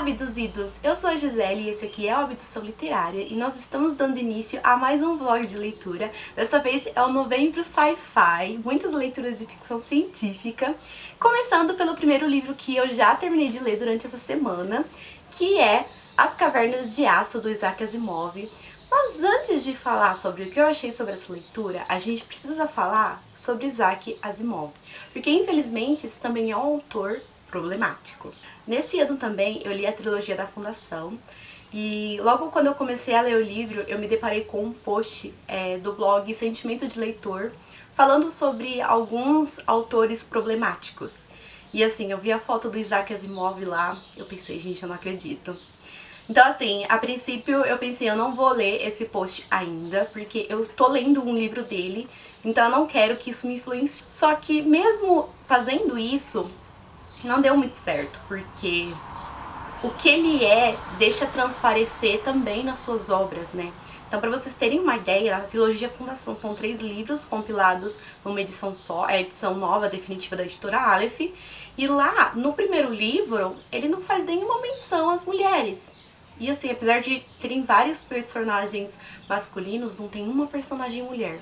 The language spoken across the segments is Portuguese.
abduzidos! Eu sou a Gisele e esse aqui é o Abdução Literária e nós estamos dando início a mais um vlog de leitura. Dessa vez é o Novembro Sci-Fi, muitas leituras de ficção científica, começando pelo primeiro livro que eu já terminei de ler durante essa semana, que é As Cavernas de Aço, do Isaac Asimov. Mas antes de falar sobre o que eu achei sobre essa leitura, a gente precisa falar sobre Isaac Asimov, porque infelizmente esse também é um autor problemático. Nesse ano também eu li a trilogia da Fundação e logo quando eu comecei a ler o livro eu me deparei com um post do blog Sentimento de Leitor falando sobre alguns autores problemáticos. E assim, eu vi a foto do Isaac Asimov lá, eu pensei, gente, eu não acredito. Então assim, a princípio eu pensei, eu não vou ler esse post ainda, porque eu tô lendo um livro dele, então eu não quero que isso me influencie. Só que mesmo fazendo isso, não deu muito certo, porque o que ele deixa transparecer também nas suas obras, né? Então, para vocês terem uma ideia, a trilogia Fundação são 3 livros compilados numa edição só, a edição nova, definitiva da editora Aleph, e lá, no primeiro livro, ele não faz nenhuma menção às mulheres. E assim, apesar de terem vários personagens masculinos, não tem uma personagem mulher.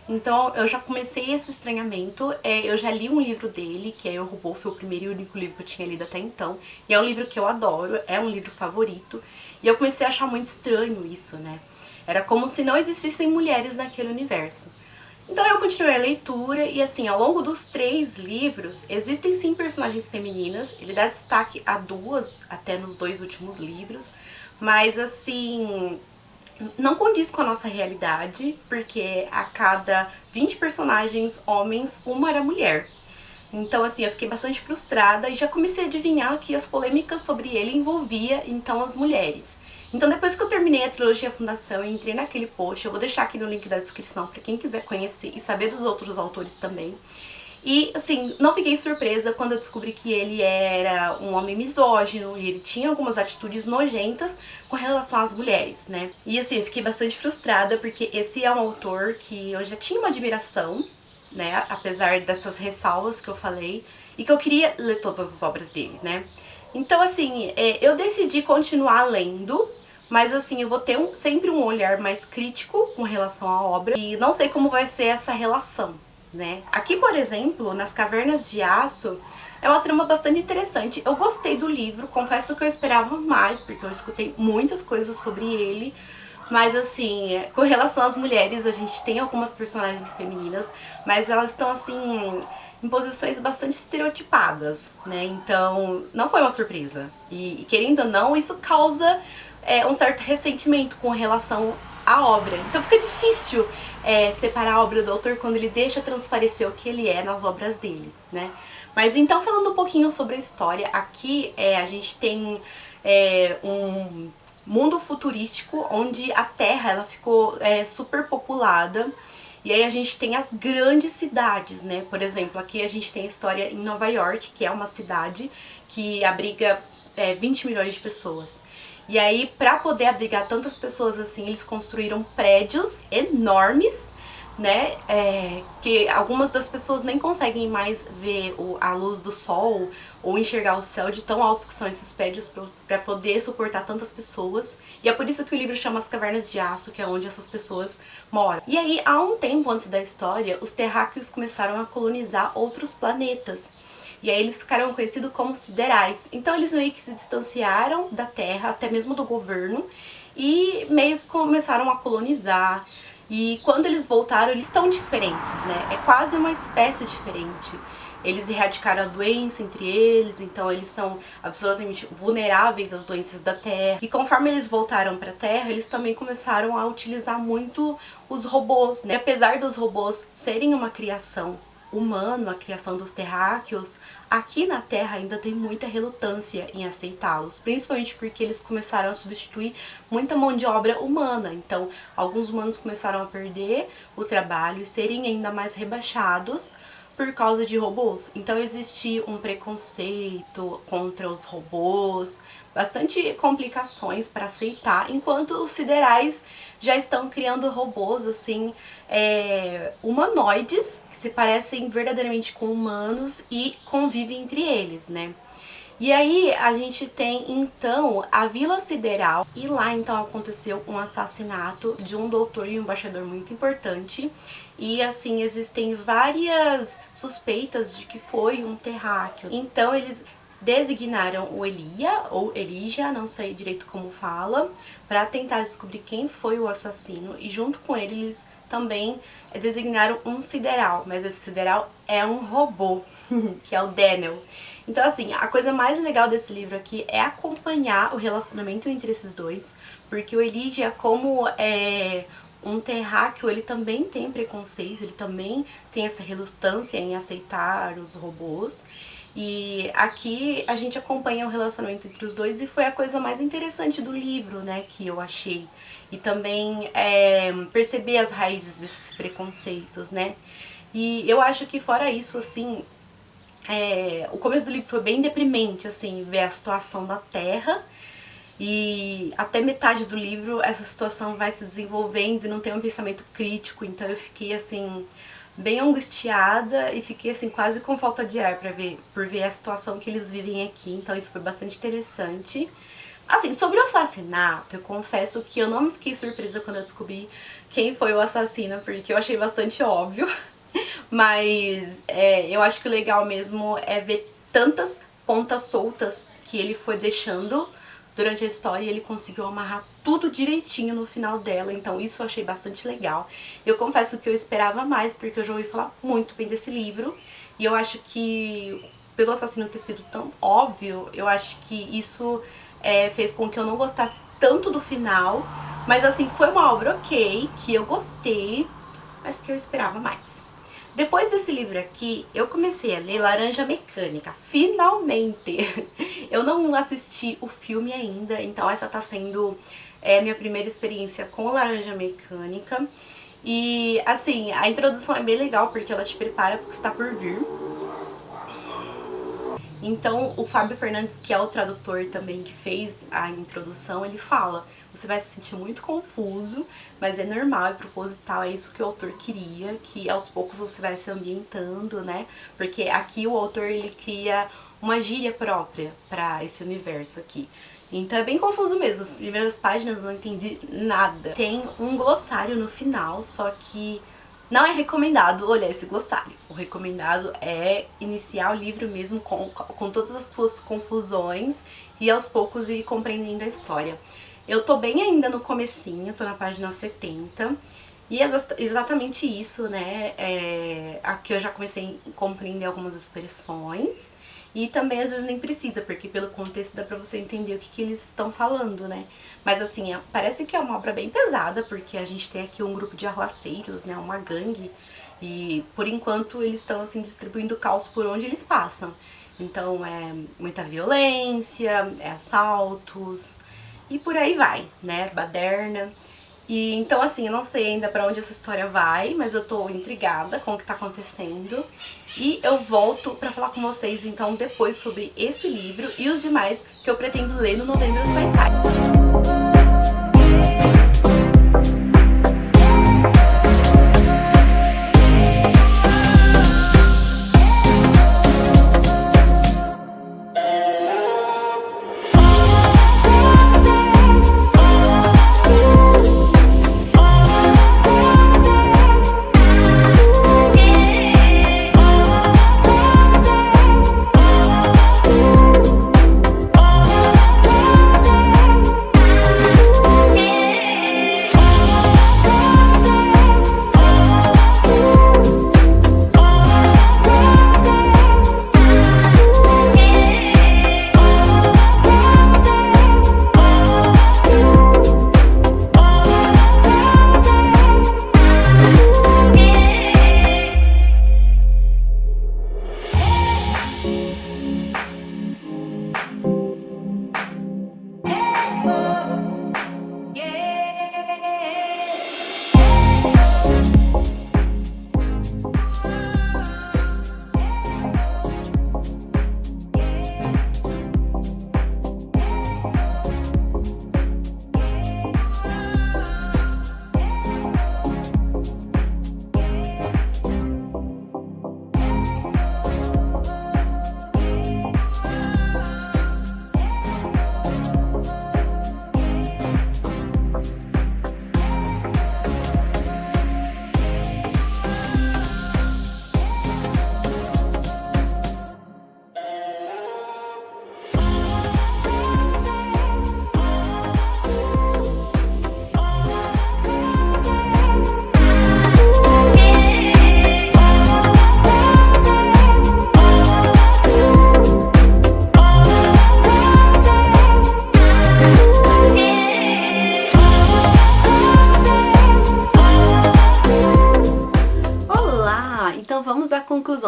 Então eu já comecei esse estranhamento, eu já li um livro dele, que é Eu, Robô, foi o primeiro e único livro que eu tinha lido até então, e é um livro que eu adoro, é um livro favorito, e eu comecei a achar muito estranho isso, né? Era como se não existissem mulheres naquele universo. Então eu continuei a leitura e assim, ao longo dos 3 livros, existem sim personagens femininas, ele dá destaque a 2, até nos 2 últimos livros, mas assim, não condiz com a nossa realidade, porque a cada 20 personagens homens, uma era mulher. Então assim, eu fiquei bastante frustrada e já comecei a adivinhar que as polêmicas sobre ele envolvia então as mulheres. Então depois que eu terminei a trilogia Fundação e entrei naquele post, eu vou deixar aqui no link da descrição para quem quiser conhecer e saber dos outros autores também. E assim, não fiquei surpresa quando eu descobri que ele era um homem misógino e ele tinha algumas atitudes nojentas com relação às mulheres, né? E assim, eu fiquei bastante frustrada porque esse é um autor que eu já tinha uma admiração, né? Apesar dessas ressalvas que eu falei, e que eu queria ler todas as obras dele, né? Então assim, eu decidi continuar lendo, mas assim, eu vou ter sempre um olhar mais crítico com relação à obra e não sei como vai ser essa relação, né? Aqui, por exemplo, nas Cavernas de Aço, é uma trama bastante interessante. Eu gostei do livro, confesso que eu esperava mais, porque eu escutei muitas coisas sobre ele, mas assim, com relação às mulheres, a gente tem algumas personagens femininas, mas elas estão assim em posições bastante estereotipadas, né? Então, não foi uma surpresa. E querendo ou não, isso causa um certo ressentimento com relação à obra. Então fica difícil separar a obra do autor quando ele deixa transparecer o que ele é nas obras dele, né? Mas então, falando um pouquinho sobre a história, aqui a gente tem um mundo futurístico onde a Terra ela ficou superpopulada. E aí a gente tem as grandes cidades, né? Por exemplo, aqui a gente tem a história em Nova York, que é uma cidade que abriga 20 milhões de pessoas. E aí, para poder abrigar tantas pessoas assim, eles construíram prédios enormes, né? Que algumas das pessoas nem conseguem mais ver a luz do sol ou enxergar o céu de tão altos que são esses prédios para poder suportar tantas pessoas. E é por isso que o livro chama As Cavernas de Aço, que é onde essas pessoas moram. E aí, há um tempo antes da história, os terráqueos começaram a colonizar outros planetas. E aí eles ficaram conhecidos como siderais. Então eles meio que se distanciaram da Terra, até mesmo do governo, e meio que começaram a colonizar. E quando eles voltaram, eles estão diferentes, né? É quase uma espécie diferente. Eles erradicaram a doença entre eles, então eles são absolutamente vulneráveis às doenças da Terra. E conforme eles voltaram para a Terra, eles também começaram a utilizar muito os robôs, né? E apesar dos robôs serem uma criação humano, a criação dos terráqueos, aqui na Terra ainda tem muita relutância em aceitá-los, principalmente porque eles começaram a substituir muita mão de obra humana. Então, alguns humanos começaram a perder o trabalho e serem ainda mais rebaixados por causa de robôs. Então existe um preconceito contra os robôs, bastante complicações para aceitar, enquanto os siderais já estão criando robôs assim, humanoides, que se parecem verdadeiramente com humanos e convivem entre eles, né? E aí a gente tem então a Vila Sideral, e lá então aconteceu um assassinato de um doutor e um embaixador muito importante. E assim, existem várias suspeitas de que foi um terráqueo. Então eles designaram o Elia, ou Elijah, não sei direito como fala, para tentar descobrir quem foi o assassino. E junto com ele, eles também designaram um sideral, mas esse sideral é um robô, que é o Daniel. Então assim, a coisa mais legal desse livro aqui é acompanhar o relacionamento entre esses dois, porque o Elijah, como um terráqueo, ele também tem preconceito, ele também tem essa relutância em aceitar os robôs. E aqui a gente acompanha o relacionamento entre os dois e foi a coisa mais interessante do livro, né, que eu achei. E também perceber as raízes desses preconceitos, né. E eu acho que fora isso, assim, o começo do livro foi bem deprimente, assim, ver a situação da Terra. E até metade do livro essa situação vai se desenvolvendo e não tem um pensamento crítico, então eu fiquei assim bem angustiada e fiquei assim quase com falta de ar por ver a situação que eles vivem aqui, então isso foi bastante interessante. Assim, sobre o assassinato, eu confesso que eu não fiquei surpresa quando eu descobri quem foi o assassino, porque eu achei bastante óbvio, mas eu acho que o legal mesmo é ver tantas pontas soltas que ele foi deixando durante a história, e ele conseguiu amarrar tudo direitinho no final dela, então isso eu achei bastante legal. Eu confesso que eu esperava mais, porque eu já ouvi falar muito bem desse livro, e eu acho que, pelo assassino ter sido tão óbvio, eu acho que isso fez com que eu não gostasse tanto do final, mas assim, foi uma obra ok, que eu gostei, mas que eu esperava mais. Depois desse livro aqui, eu comecei a ler Laranja Mecânica, finalmente! Eu não assisti o filme ainda, então essa tá sendo minha primeira experiência com Laranja Mecânica. E assim, a introdução é bem legal porque ela te prepara para o que está por vir. Então o Fábio Fernandes, que é o tradutor também que fez a introdução, ele fala: você vai se sentir muito confuso, mas é normal, é proposital, é isso que o autor queria, que aos poucos você vai se ambientando, né? Porque aqui o autor, ele cria uma gíria própria para esse universo aqui. Então é bem confuso mesmo, as primeiras páginas eu não entendi nada. Tem um glossário no final, só que não é recomendado olhar esse glossário. O recomendado é iniciar o livro mesmo com todas as suas confusões e aos poucos ir compreendendo a história. Eu tô bem ainda no comecinho, tô na página 70, e é exatamente isso, né, aqui eu já comecei a compreender algumas expressões, e também às vezes nem precisa, porque pelo contexto dá pra você entender o que eles estão falando, né. Mas assim, parece que é uma obra bem pesada, porque a gente tem aqui um grupo de arruaceiros, né, uma gangue, e por enquanto eles estão assim distribuindo caos por onde eles passam. Então é muita violência, assaltos, e por aí vai, né, baderna. E então assim, eu não sei ainda pra onde essa história vai, mas eu tô intrigada com o que tá acontecendo. E eu volto pra falar com vocês então depois sobre esse livro e os demais que eu pretendo ler no Novembro Sci-Fi.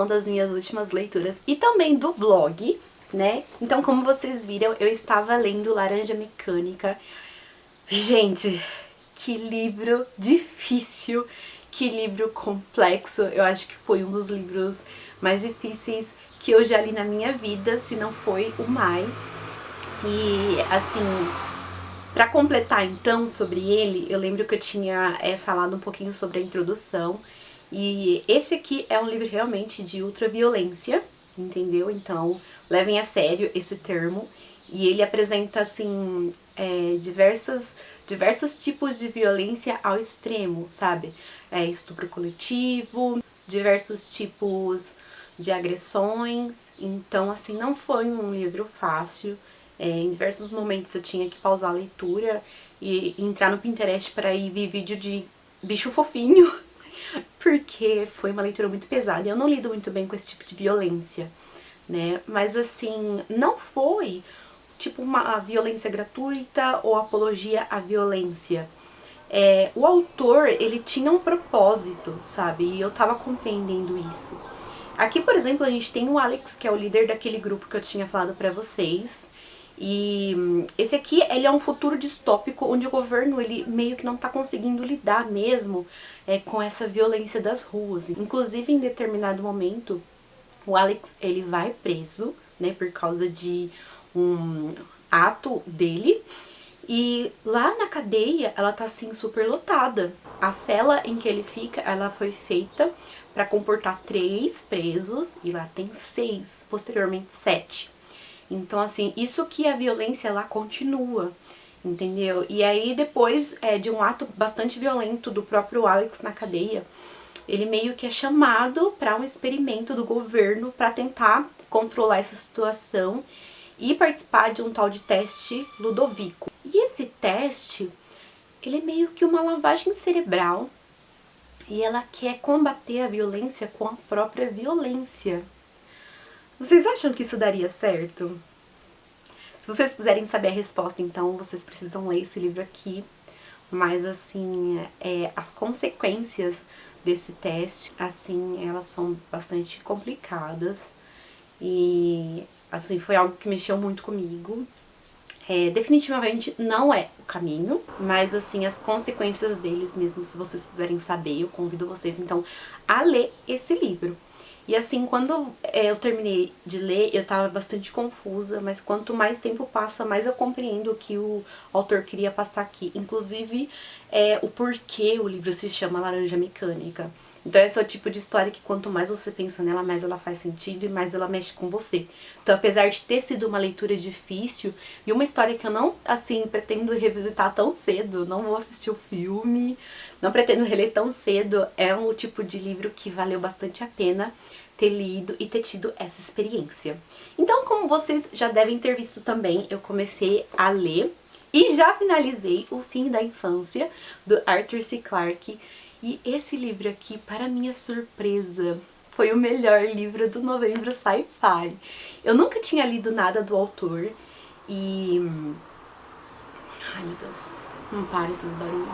das minhas últimas leituras e também do vlog, né? Então, como vocês viram, eu estava lendo Laranja Mecânica. Gente, que livro difícil, que livro complexo. Eu acho que foi um dos livros mais difíceis que eu já li na minha vida, se não foi o mais. E, assim, pra completar então sobre ele, eu lembro que eu tinha falado um pouquinho sobre a introdução. E esse aqui é um livro realmente de ultraviolência, entendeu? Então, levem a sério esse termo. E ele apresenta, assim, diversos tipos de violência ao extremo, sabe? Estupro coletivo, diversos tipos de agressões. Então, assim, não foi um livro fácil. Em diversos momentos eu tinha que pausar a leitura e entrar no Pinterest para ir ver vídeo de bicho fofinho, porque foi uma leitura muito pesada e eu não lido muito bem com esse tipo de violência, né? Mas assim, não foi tipo uma violência gratuita ou apologia à violência. O autor, ele tinha um propósito, sabe? E eu tava compreendendo isso. Aqui, por exemplo, a gente tem o Alex, que é o líder daquele grupo que eu tinha falado pra vocês. E esse aqui, ele é um futuro distópico onde o governo, ele meio que não tá conseguindo lidar mesmo com essa violência das ruas. Inclusive, em determinado momento, o Alex, ele vai preso, né, por causa de um ato dele. E lá na cadeia, ela tá assim super lotada. A cela em que ele fica, ela foi feita para comportar 3 presos e lá tem 6, posteriormente 7. Então, assim, isso que a violência lá continua, entendeu? E aí, depois de um ato bastante violento do próprio Alex na cadeia, ele meio que é chamado para um experimento do governo para tentar controlar essa situação e participar de um tal de teste Ludovico. E esse teste, ele é meio que uma lavagem cerebral e ela quer combater a violência com a própria violência. Vocês acham que isso daria certo? Se vocês quiserem saber a resposta, então, vocês precisam ler esse livro aqui. Mas, assim, as consequências desse teste, assim, elas são bastante complicadas. E, assim, foi algo que mexeu muito comigo. Definitivamente não é o caminho, mas, assim, as consequências deles mesmo, se vocês quiserem saber, eu convido vocês, então, a ler esse livro. E assim, quando eu terminei de ler, eu tava bastante confusa, mas quanto mais tempo passa, mais eu compreendo o que o autor queria passar aqui. Inclusive, o porquê o livro se chama Laranja Mecânica. Então esse é o tipo de história que quanto mais você pensa nela, mais ela faz sentido e mais ela mexe com você. Então, apesar de ter sido uma leitura difícil e uma história que eu não, assim, pretendo revisitar tão cedo, não vou assistir o filme, não pretendo reler tão cedo, é um tipo de livro que valeu bastante a pena ter lido e ter tido essa experiência. Então, como vocês já devem ter visto também, eu comecei a ler e já finalizei O Fim da Infância, do Arthur C. Clarke. E esse livro aqui, para minha surpresa, foi o melhor livro do Novembro Sci-Fi. Eu nunca tinha lido nada do autor e... Ai, meu Deus, não para esses barulhos.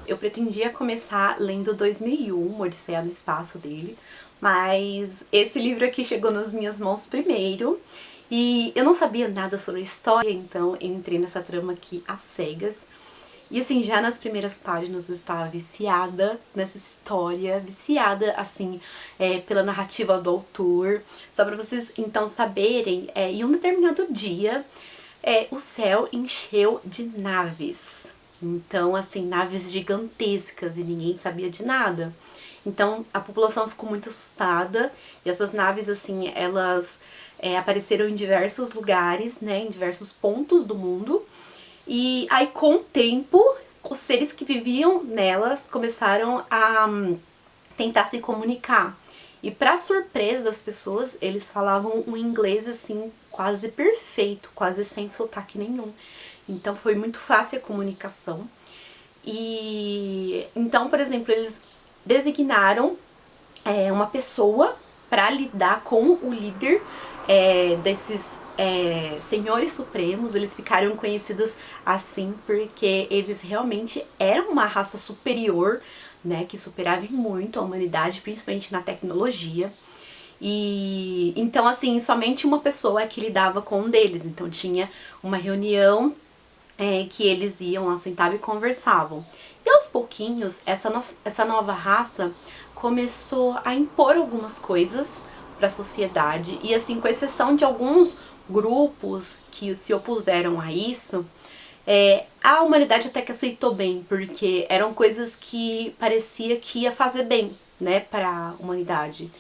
Eu pretendia começar lendo 2001, Odisseia no Espaço dele, mas esse livro aqui chegou nas minhas mãos primeiro e eu não sabia nada sobre a história, então eu entrei nessa trama aqui às cegas. E assim, já nas primeiras páginas eu estava viciada nessa história, viciada, assim, pela narrativa do autor. Só pra vocês, então, saberem, em um determinado dia, o céu encheu de naves. Então, assim, naves gigantescas e ninguém sabia de nada. Então, a população ficou muito assustada e essas naves, assim, elas apareceram em diversos lugares, né, em diversos pontos do mundo. E aí, com o tempo, os seres que viviam nelas começaram a tentar se comunicar. E pra surpresa das pessoas, eles falavam um inglês, assim, quase perfeito, quase sem sotaque nenhum. Então foi muito fácil a comunicação. E então, por exemplo, eles designaram uma pessoa para lidar com o líder desses senhores supremos. Eles ficaram conhecidos assim porque eles realmente eram uma raça superior, né, que superava muito a humanidade, principalmente na tecnologia. E então, assim, somente uma pessoa é que lidava com um deles. Então tinha uma reunião que eles iam lá, sentavam e conversavam. E aos pouquinhos, essa nova raça começou a impor algumas coisas para a sociedade. E assim, com exceção de alguns grupos que se opuseram a isso, a humanidade até que aceitou bem, porque eram coisas que parecia que ia fazer bem, né, para a humanidade.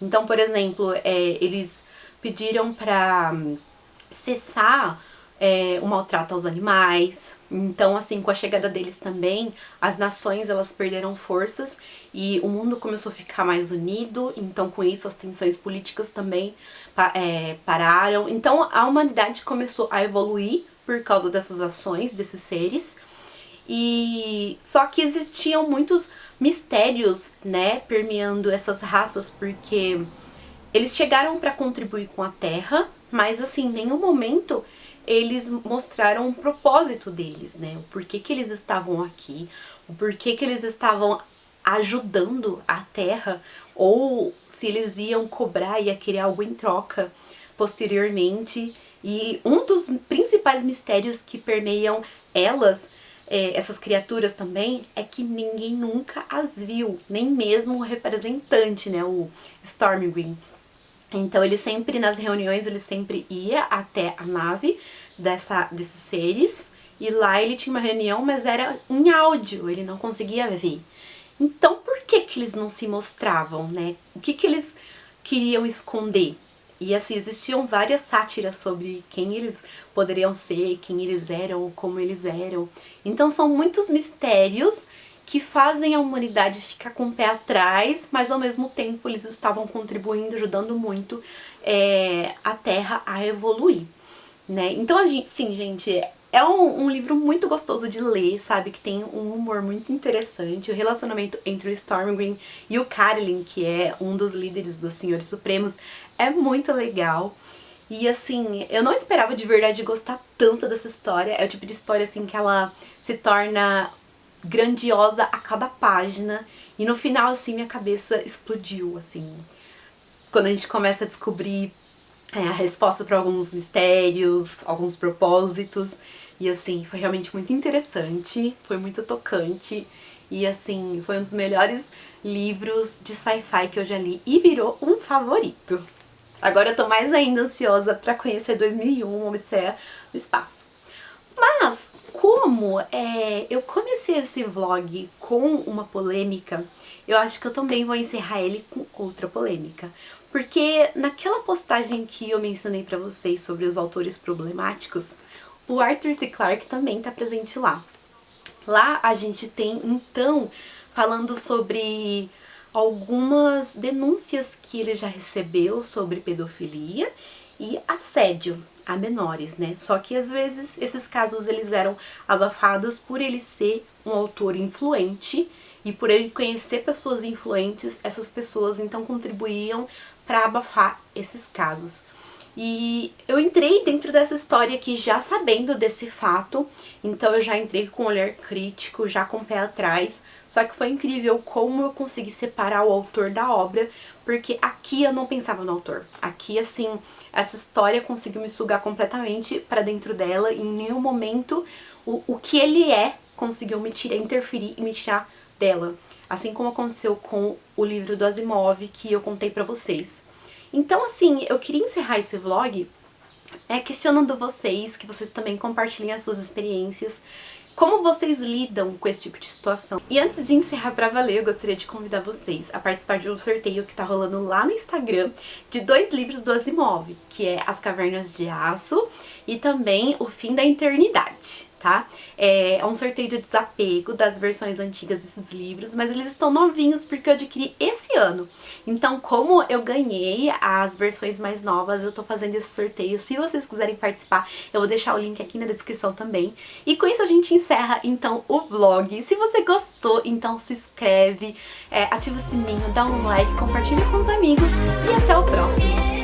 Então, por exemplo, eles pediram para cessar o maltrato aos animais. Então, assim, com a chegada deles também, as nações elas perderam forças e o mundo começou a ficar mais unido. Então, com isso, as tensões políticas também pararam. Então, a humanidade começou a evoluir por causa dessas ações, desses seres. E só que existiam muitos mistérios, né, permeando essas raças, porque eles chegaram para contribuir com a Terra, mas assim, em nenhum momento eles mostraram o propósito deles, né? O porquê que eles estavam aqui, o porquê que eles estavam ajudando a Terra, ou se eles iam cobrar, ia querer algo em troca posteriormente. E um dos principais mistérios que permeiam essas criaturas também, é que ninguém nunca as viu, nem mesmo o representante, né, o Stormwind. Então ele sempre, nas reuniões, ele sempre ia até a nave desses seres, e lá ele tinha uma reunião, mas era em áudio, ele não conseguia ver. Então por que que eles não se mostravam, né? O que que eles queriam esconder? E assim, existiam várias sátiras sobre quem eles poderiam ser, quem eles eram, como eles eram. Então são muitos mistérios que fazem a humanidade ficar com o pé atrás, mas ao mesmo tempo eles estavam contribuindo, ajudando muito a Terra a evoluir, né? Então, sim, gente, é um livro muito gostoso de ler, sabe? Que tem um humor muito interessante. O relacionamento entre o Stormwind e o Carlin, que é um dos líderes dos Senhores Supremos, é muito legal. E assim, eu não esperava de verdade gostar tanto dessa história. É o tipo de história assim que ela se torna grandiosa a cada página. E no final, assim, minha cabeça explodiu, assim. Quando a gente começa a descobrir a resposta para alguns mistérios, alguns propósitos. E assim, foi realmente muito interessante, foi muito tocante. E assim, foi um dos melhores livros de sci-fi que eu já li e virou um favorito. Agora eu tô mais ainda ansiosa pra conhecer 2001, Odisseia no Espaço. Mas, como eu comecei esse vlog com uma polêmica, eu acho que eu também vou encerrar ele com outra polêmica. Porque naquela postagem que eu mencionei pra vocês sobre os autores problemáticos, o Arthur C. Clarke também tá presente lá. Lá a gente tem, então, falando sobre algumas denúncias que ele já recebeu sobre pedofilia e assédio a menores, né? Só que às vezes esses casos eles eram abafados por ele ser um autor influente e por ele conhecer pessoas influentes, essas pessoas então contribuíam para abafar esses casos. E eu entrei dentro dessa história aqui já sabendo desse fato, então eu já entrei com um olhar crítico, já com o pé atrás, só que foi incrível como eu consegui separar o autor da obra, porque aqui eu não pensava no autor. Aqui, assim, essa história conseguiu me sugar completamente para dentro dela e em nenhum momento o que ele conseguiu me tirar, interferir e me tirar dela. Assim como aconteceu com o livro do Asimov que eu contei pra vocês. Então, assim, eu queria encerrar esse vlog questionando vocês, que vocês também compartilhem as suas experiências, como vocês lidam com esse tipo de situação. E antes de encerrar pra valer, eu gostaria de convidar vocês a participar de um sorteio que tá rolando lá no Instagram de 2 livros do Asimov, que é As Cavernas de Aço e também O Fim da Eternidade, tá? É um sorteio de desapego das versões antigas desses livros, mas eles estão novinhos porque eu adquiri esse ano. Então, como eu ganhei as versões mais novas, eu tô fazendo esse sorteio. Se vocês quiserem participar, eu vou deixar o link aqui na descrição também. E com isso a gente encerra, então, o vlog. Se você gostou, então se inscreve, ativa o sininho, dá um like, compartilha com os amigos e até o próximo!